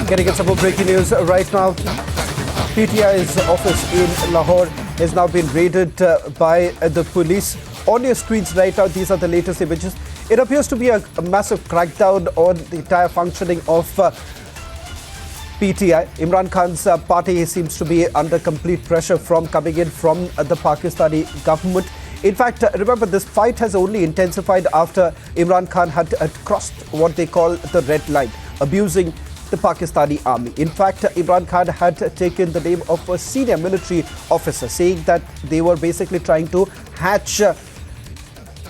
Getting at some more breaking news right now. PTI's office in Lahore has now been raided by the police. On your screens right now, these are the latest images. It appears to be a massive crackdown on the entire functioning of PTI. Imran Khan's party seems to be under complete pressure from coming in from the Pakistani government. In fact, remember, this fight has only intensified after Imran Khan had crossed what they call the red line, abusing the Pakistani army. In fact, Imran Khan had taken the name of a senior military officer, saying that they were basically trying to hatch an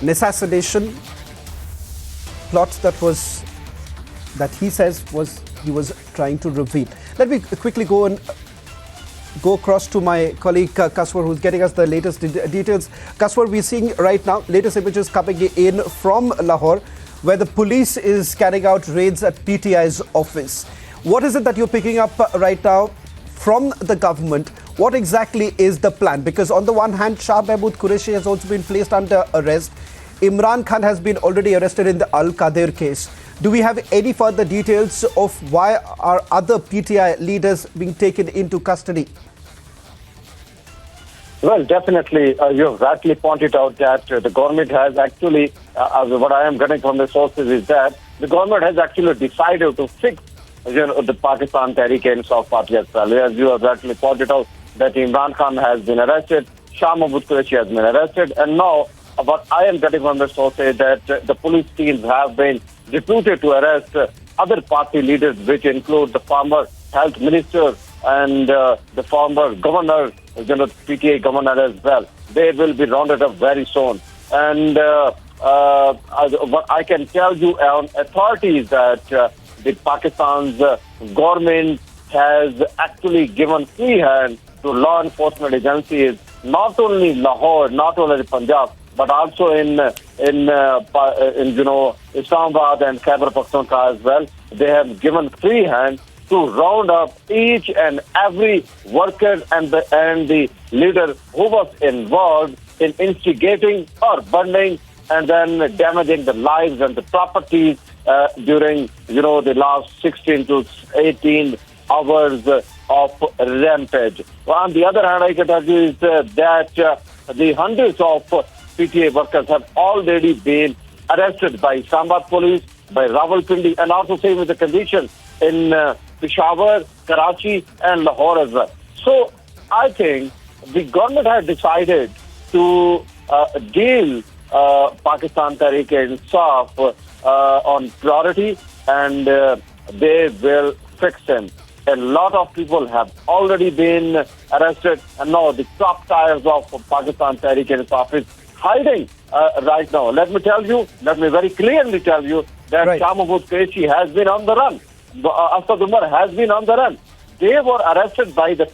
assassination plot that he says he was trying to reveal. Let me quickly go across to my colleague Kaswar, who's getting us the latest details. Kaswar, we're seeing right now latest images coming in from Lahore, where the police is carrying out raids at PTI's office. What is it that you're picking up right now from the government? What exactly is the plan? Because on the one hand, Shah Mahmood Qureshi has also been placed under arrest. Imran Khan has been already arrested in the Al-Qadir case. Do we have any further details of why are other PTI leaders being taken into custody? Well, definitely, you have rightly pointed out that the government has actually, what I am getting from the sources is that the government has actually decided to fix the Pakistan Tehreek-e-Insaf party as well. As you have rightly pointed out, that Imran Khan has been arrested, Shah Mahmood Qureshi has been arrested, and now what I am getting from the sources that the police teams have been deputed to arrest other party leaders, which include the former health minister and the former governor, PTA governor as well. They will be rounded up very soon. And what I can tell you on authorities that the Pakistan's government has actually given free hand to law enforcement agencies, not only Lahore, not only Punjab, but also in Islamabad and Khyber Pakhtunkhwa as well. They have given free hand to round up each and every worker and the leader who was involved in instigating or burning and then damaging the lives and the properties during the last 16 to 18 hours of rampage. Well, on the other hand, I can tell you is that the hundreds of PTA workers have already been arrested by Islamabad police, by Rawalpindi, and also same with the condition in Peshawar, Karachi, and Lahore as well. So I think the government has decided to deal Pakistan Tehreek-e-Insaf on priority, and they will fix him. A lot of people have already been arrested, and now the top tiers of Pakistan Tehreek-e-Insaf is hiding right now. Let me very clearly tell you that Shah Mahmood Qureshi has been on the run. Asad Umar has been on the run. They were arrested by the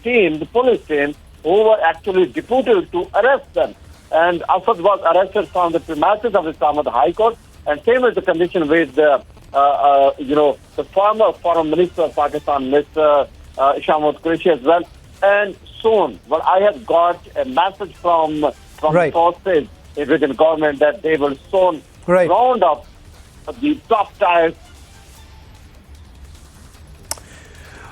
police team, who were actually deputed to arrest them. And Asad was arrested from the premises of Islamabad High Court, and same is the condition with the former foreign minister of Pakistan, Mr. Shah Mahmood Qureshi as well. And soon, well, I have got a message from sources within government that they will soon round up the top tiers.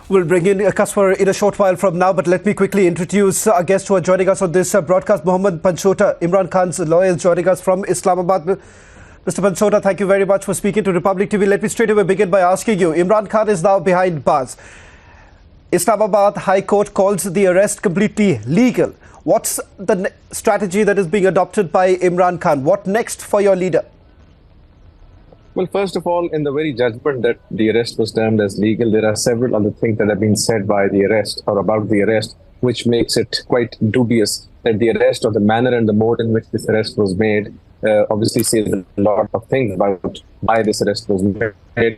We'll bring in Kaswar in a short while from now, but let me quickly introduce our guests who are joining us on this broadcast. Mohammad Pantosa, Imran Khan's lawyer, is joining us from Islamabad. Mr. Pantosa, thank you very much for speaking to Republic TV. Let me straight away begin by asking you, Imran Khan is now behind bars. Islamabad High Court calls the arrest completely legal. What's the strategy that is being adopted by Imran Khan? What next for your leader? Well, first of all, in the very judgment that the arrest was termed as legal, there are several other things that have been said by the arrest or about the arrest, which makes it quite dubious that the arrest or the manner and the mode in which this arrest was made obviously says a lot of things about why this arrest was made.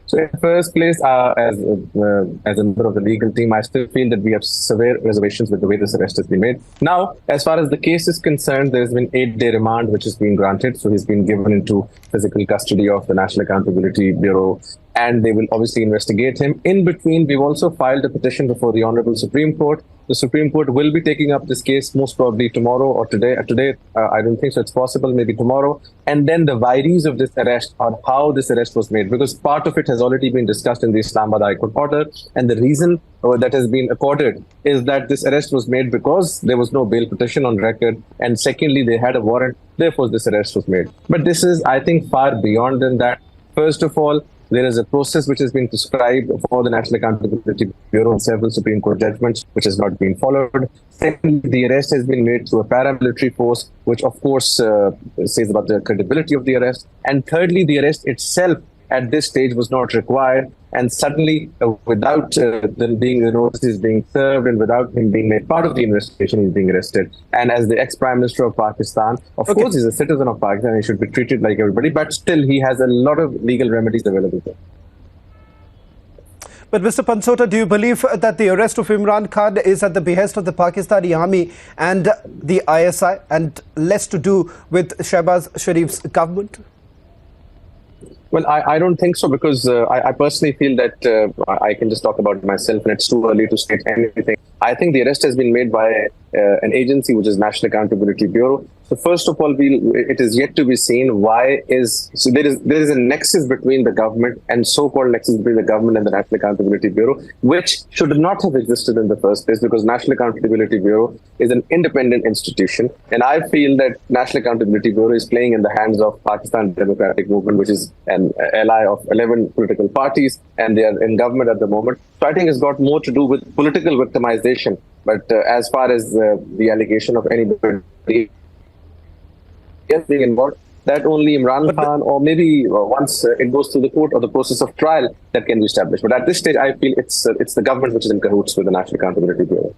So in the first place, as a member of the legal team, I still feel that we have severe reservations with the way this arrest has been made. Now, as far as the case is concerned, there has been 8-day remand which has been granted. So he's been given into physical custody of the National Accountability Bureau, and they will obviously investigate him. In between, we've also filed a petition before the Honorable Supreme Court. The Supreme Court will be taking up this case most probably tomorrow or today. I don't think so. It's possible, maybe tomorrow. And then the vires of this arrest, or how how this arrest was made, because part of it has already been discussed in the Islamabad High Court order, and the reason that has been accorded is that this arrest was made because there was no bail petition on record, and secondly, they had a warrant, therefore this arrest was made. But this is, I think, far beyond than that. First of all, there is a process which has been prescribed for the National Accountability Bureau in several Supreme Court judgments, which has not been followed. Secondly, the arrest has been made through a paramilitary force, which of course says about the credibility of the arrest. And thirdly, the arrest itself at this stage was not required. And suddenly, without them being, the notices being served and without him being made part of the investigation, he's being arrested. And as the ex-Prime Minister of Pakistan, of course, he's a citizen of Pakistan, he should be treated like everybody, but still he has a lot of legal remedies available there. But Mr. Pantosa, do you believe that the arrest of Imran Khan is at the behest of the Pakistani army and the ISI and less to do with Shehbaz Sharif's government? Well, I don't think so, because I personally feel that I can just talk about myself and it's too early to state anything. I think the arrest has been made by an agency which is National Accountability Bureau. So first of all, it is yet to be seen there is a nexus between the government and so-called nexus between the government and the National Accountability Bureau, which should not have existed in the first place, because National Accountability Bureau is an independent institution. And I feel that National Accountability Bureau is playing in the hands of Pakistan Democratic Movement, which is an ally of 11 political parties, and they are in government at the moment. So I think it's got more to do with political victimization. But as far as the allegation of anybody being involved, that only Imran Khan, or maybe once it goes through the court or the process of trial, that can be established. But at this stage, I feel it's the government which is in cahoots with the National Accountability Bureau.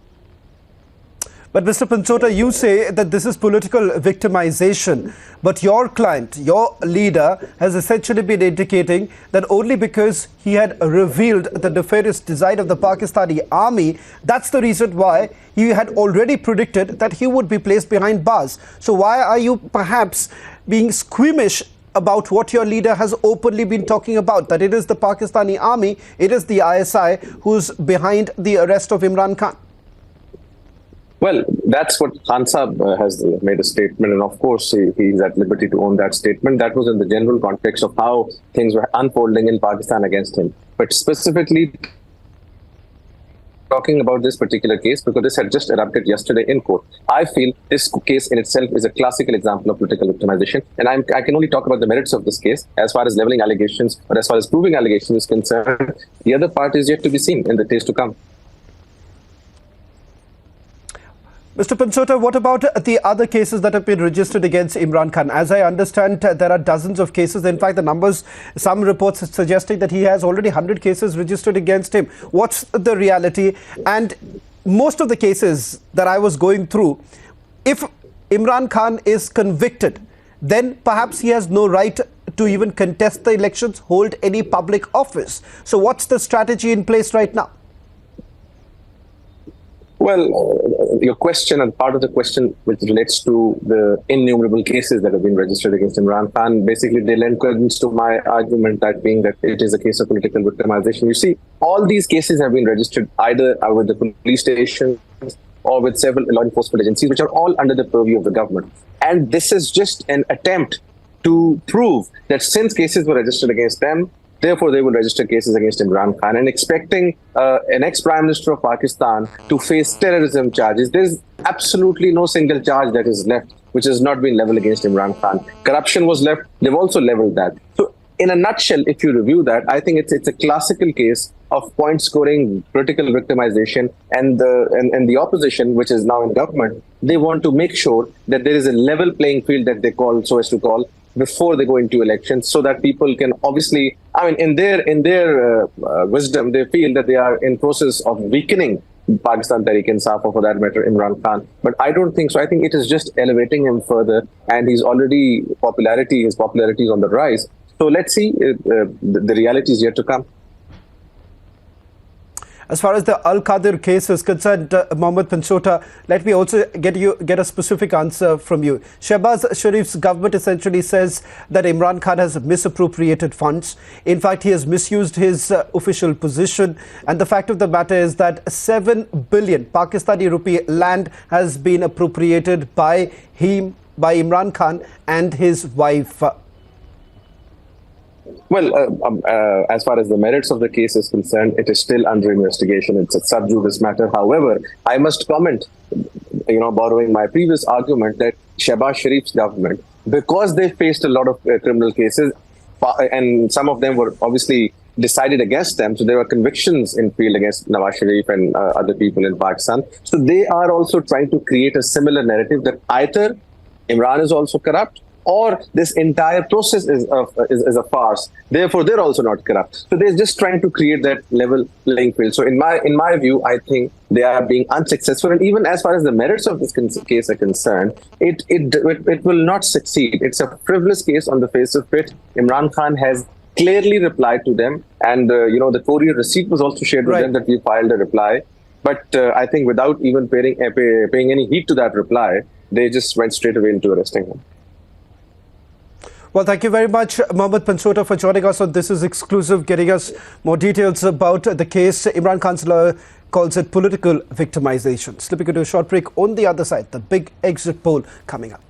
But Mr. Pantosa, you say that this is political victimization, but your client, your leader, has essentially been indicating that only because he had revealed the nefarious design of the Pakistani army, that's the reason why he had already predicted that he would be placed behind bars. So why are you perhaps being squeamish about what your leader has openly been talking about, that it is the Pakistani army, it is the ISI who's behind the arrest of Imran Khan? Well, that's what Khan Saab has made a statement, and of course he's at liberty to own that statement. That was in the general context of how things were unfolding in Pakistan against him. But specifically talking about this particular case, because this had just erupted yesterday in court, I feel this case in itself is a classical example of political victimization. And I can only talk about the merits of this case. As far as leveling allegations, or as far as proving allegations is concerned, the other part is yet to be seen in the days to come. Mr. Pantosa, what about the other cases that have been registered against Imran Khan? As I understand, there are dozens of cases. In fact, the numbers, some reports are suggesting that he has already 100 cases registered against him. What's the reality? And most of the cases that I was going through, if Imran Khan is convicted, then perhaps he has no right to even contest the elections, hold any public office. So what's the strategy in place right now? Well, your question and part of the question which relates to the innumerable cases that have been registered against Imran Khan, basically they lend credence to my argument, that being that it is a case of political victimization. You see, all these cases have been registered either with the police stations or with several law enforcement agencies, which are all under the purview of the government. And this is just an attempt to prove that since cases were registered against them, therefore, they will register cases against Imran Khan, and expecting an ex-Prime Minister of Pakistan to face terrorism charges. There's absolutely no single charge that is left which has not been leveled against Imran Khan. Corruption was left. They've also leveled that. So in a nutshell, if you review that, I think it's a classical case of point-scoring political victimization, and the opposition, which is now in government, they want to make sure that there is a level playing field, that they call, so as to call, before they go into elections, so that people can obviously, I mean, in their wisdom, they feel that they are in process of weakening Pakistan Tehreek-e-Insaf, or for that matter, Imran Khan. But I don't think so. I think it is just elevating him further, and his popularity is on the rise. So let's see, the reality is yet to come. As far as the Al-Qadir case is concerned, Mohammad Pantosa, let me also get a specific answer from you. Shehbaz Sharif's government essentially says that Imran Khan has misappropriated funds. In fact, he has misused his official position. And the fact of the matter is that 7 billion Pakistani rupee land has been appropriated by him, by Imran Khan and his wife. Well, as far as the merits of the case is concerned, it is still under investigation. It's a sub judice matter. However, I must comment, borrowing my previous argument, that Shehbaz Sharif's government, because they faced a lot of criminal cases, and some of them were obviously decided against them, so there were convictions in field against Nawaz Sharif and other people in Pakistan. So they are also trying to create a similar narrative that either Imran is also corrupt, or this entire process is a farce. Therefore, they're also not corrupt. So they're just trying to create that level playing field. So in my view, I think they are being unsuccessful. And even as far as the merits of this case are concerned, it will not succeed. It's a frivolous case on the face of it. Imran Khan has clearly replied to them, and the courier receipt was also shared with them that we filed a reply. But I think without even paying any heed to that reply, they just went straight away into arresting him. Well, thank you very much, Mohammad Pantosa, for joining us on This Is Exclusive, getting us more details about the case. Imran Khan's lawyer calls it political victimization. Slipping into a short break. On the other side, the big exit poll coming up.